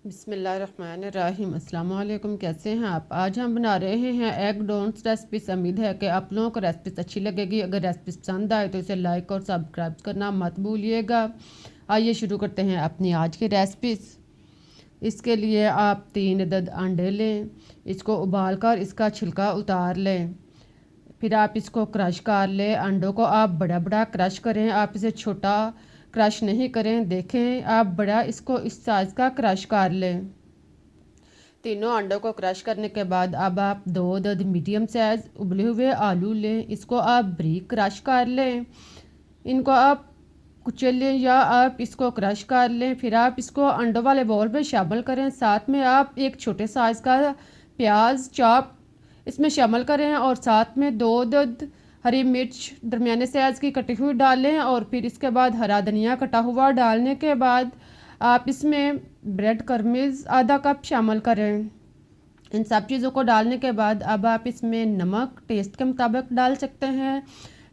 बिस्मिल्लाहिर्रहमानिर्रहीम। अस्सलाम वालेकुम। कैसे हैं आप? आज हम बना रहे हैं एग डोन्ट्स रेसिपीज। उम्मीद है कि आप लोगों को रेसिपीज अच्छी लगेगी। अगर रेसिपीज पसंद आए तो इसे लाइक और सब्सक्राइब करना मत भूलिएगा। आइए शुरू करते हैं अपनी आज की रेसिपीज। इसके लिए आप 3 अदद अंडे लें, इसको उबाल कर इसका छिलका उतार लें। फिर आप इसको क्रश कर लें। अंडों को आप बड़ा बड़ा क्रश करें, आप इसे छोटा क्रश नहीं करें। देखें, आप बड़ा इसको इस साइज़ का क्रश कर लें। तीनों अंडों को क्रश करने के बाद अब आप 2 अदद मीडियम साइज़ उबले हुए आलू लें, इसको आप बारीक क्रश कर लें। इनको आप कुचल लें या आप इसको क्रश कर लें। फिर आप इसको अंडों वाले बाउल में शामिल करें। साथ में आप एक छोटे साइज़ का प्याज चॉप इसमें शामिल करें और साथ में 2 अदद हरी मिर्च दरमियाने साइज़ की कटी हुई डालें। और फिर इसके बाद हरा धनिया कटा हुआ डालने के बाद आप इसमें ब्रेड क्रम्स आधा कप शामिल करें। इन सब चीज़ों को डालने के बाद अब आप इसमें नमक टेस्ट के मुताबिक डाल सकते हैं।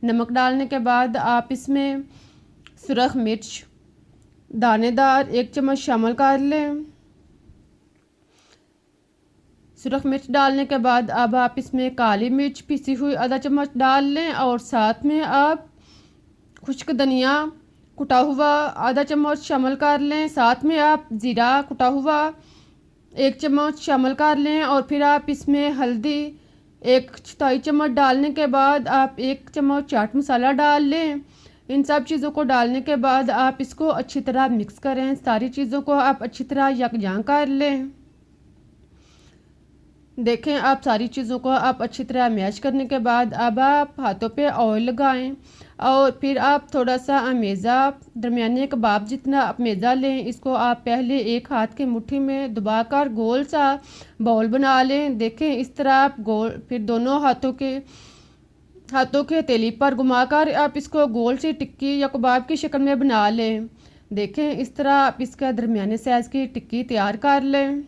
नमक डालने के बाद आप इसमें सुरख मिर्च दानेदार 1 चम्मच शामिल कर लें। सुरख मिर्च डालने के बाद अब आप इसमें काली मिर्च पिसी हुई आधा चम्मच डाल लें और साथ में आप खुश्क धनिया कुटा हुआ आधा चम्मच शामिल कर लें। साथ में आप ज़ीरा कुटा हुआ 1 चम्मच शामिल कर लें और फिर आप इसमें हल्दी 1/4 चम्मच डालने के बाद आप 1 चम्मच चाट मसाला डाल लें। इन सब चीज़ों को डालने के बाद आप इसको अच्छी तरह मिक्स करें। सारी चीज़ों को आप अच्छी तरह यकजां कर लें। देखें, आप सारी चीज़ों को आप अच्छी तरह मैश करने के बाद अब आप हाथों पे ऑयल लगाएं और फिर आप थोड़ा सा अमेज़ा दरमियाने कबाब जितना अमेज़ा लें। इसको आप पहले एक हाथ की मुट्ठी में दबाकर गोल सा बाउल बना लें। देखें, इस तरह आप गोल फिर दोनों हाथों के हथेली पर घुमाकर आप इसको गोल सी टिक्की या कबाब की शक्ल में बना लें। देखें, इस तरह आप इसका दरमियाने साइज़ की टिक्की तैयार कर लें।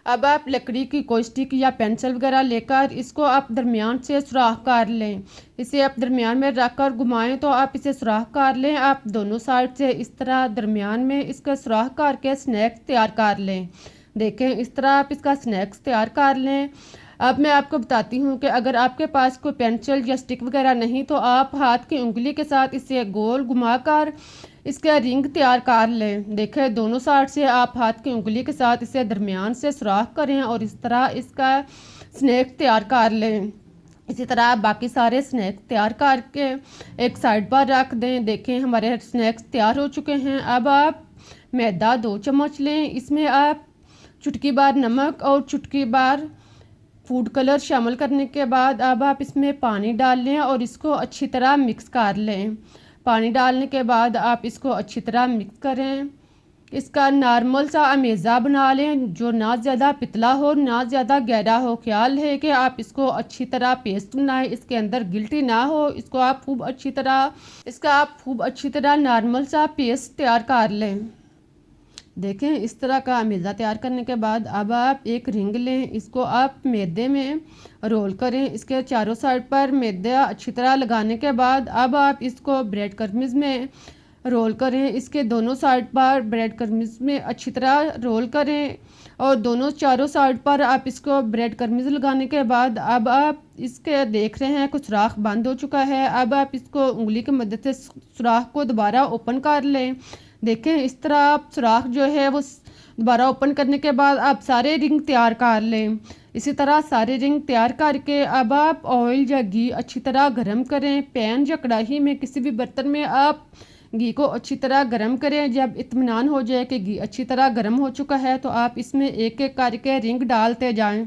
अब आप लकड़ी की कोई स्टिक या पेंसिल वगैरह लेकर इसको आप दरमियान से सुराख कर लें। इसे आप दरमियान में रख कर घुमाएँ तो आप इसे सुराख कर लें। आप दोनों साइड से इस तरह दरमियान में इसका सुराख करके स्नैक्स तैयार कर लें। देखें, इस तरह आप इसका स्नैक्स तैयार कर लें। अब मैं आपको बताती हूँ कि अगर आपके पास कोई पेंसिल या स्टिक वगैरह नहीं तो आप हाथ की उंगली के साथ इसे गोल घुमाकर इसका रिंग तैयार कर लें। देखें, दोनों साइड से आप हाथ की उंगली के साथ इसे दरमियान से सुराख करें और इस तरह इसका स्नैक तैयार कर लें। इसी तरह आप बाकी सारे स्नैक्स तैयार करके एक साइड पर रख दें। देखें, हमारे स्नैक्स तैयार हो चुके हैं। अब आप मैदा 2 चम्मच लें, इसमें आप चुटकी भर नमक और चुटकी भर फूड कलर शामिल करने के बाद अब आप इसमें पानी डाल लें और इसको अच्छी तरह मिक्स कर लें। पानी डालने के बाद आप इसको अच्छी तरह मिक्स करें। इसका नॉर्मल सा अमेज़ा बना लें, जो ना ज़्यादा पतला हो ना ज़्यादा गहरा हो। ख्याल है कि आप इसको अच्छी तरह पेस्ट बनाएं, इसके अंदर गिल्टी ना हो। इसका आप खूब अच्छी तरह नॉर्मल सा पेस्ट तैयार कर लें। देखें, इस तरह का अमेज़ा तैयार करने के बाद अब आप एक रिंग लें, इसको आप मैदे में रोल करें। इसके चारों साइड पर मैदा अच्छी तरह लगाने के बाद अब आप इसको ब्रेड क्रम्स में रोल करें। इसके दोनों साइड पर ब्रेड क्रम्स में अच्छी तरह रोल करें और दोनों चारों साइड पर आप इसको ब्रेड क्रम्स लगाने के बाद अब आप इसके देख रहे हैं कुछ सुराख बंद हो चुका है। अब आप इसको उंगली की मदद से सुराख को दोबारा ओपन कर लें। देखें, इस तरह आप सुराख जो है वो दोबारा ओपन करने के बाद आप सारे रिंग तैयार कर लें। इसी तरह सारे रिंग तैयार करके अब आप ऑयल या घी अच्छी तरह गर्म करें। पैन या कढ़ाई में किसी भी बर्तन में आप घी को अच्छी तरह गर्म करें। जब इत्मीनान हो जाए कि घी अच्छी तरह गर्म हो चुका है तो आप इसमें एक एक करके रिंग डालते जाएं।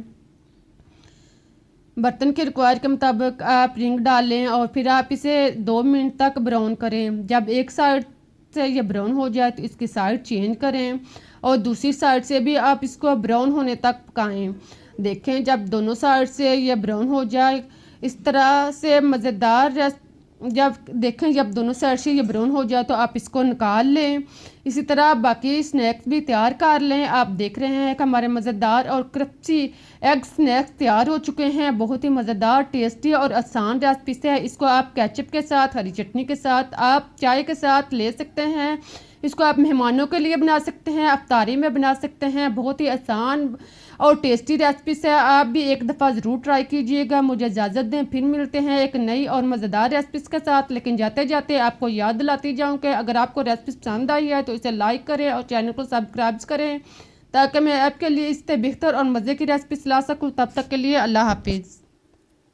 बर्तन के रिक्वायर के मुताबिक आप रिंग डालें और फिर आप इसे 2 मिनट तक ब्राउन करें। जब एक साइड से ये ब्राउन हो जाए तो इसकी साइड चेंज करें और दूसरी साइड से भी आप इसको ब्राउन होने तक पकाएं। देखें, जब दोनों साइड से ये ब्राउन हो जाए इस तरह से मज़ेदार जब दोनों साइड से ये ब्राउन हो जाए तो आप इसको निकाल लें। इसी तरह बाकी स्नैक्स भी तैयार कर लें। आप देख रहे हैं कि हमारे मज़ेदार और क्रिस्पी एग स्नैक्स तैयार हो चुके हैं। बहुत ही मज़ेदार, टेस्टी और आसान रेसिपी है। इसको आप केचप के साथ, हरी चटनी के साथ, आप चाय के साथ ले सकते हैं। इसको आप मेहमानों के लिए बना सकते हैं, अफ्तारी में बना सकते हैं। बहुत ही आसान और टेस्टी रेसिपी है, आप भी एक दफ़ा ज़रूर ट्राई कीजिएगा। मुझे इजाज़त दें, फिर मिलते हैं एक नई और मज़ेदार रेसिपी के साथ। लेकिन जाते जाते आपको याद दिलाती जाऊँ कि अगर आपको रेसिपी पसंद आई है तो इसे लाइक करें और चैनल को सब्सक्राइब करें, ताकि मैं आपके लिए इससे बेहतर और मज़े की रेसिपी ला सकूँ। तब तक के लिए अल्लाह हाफिज़।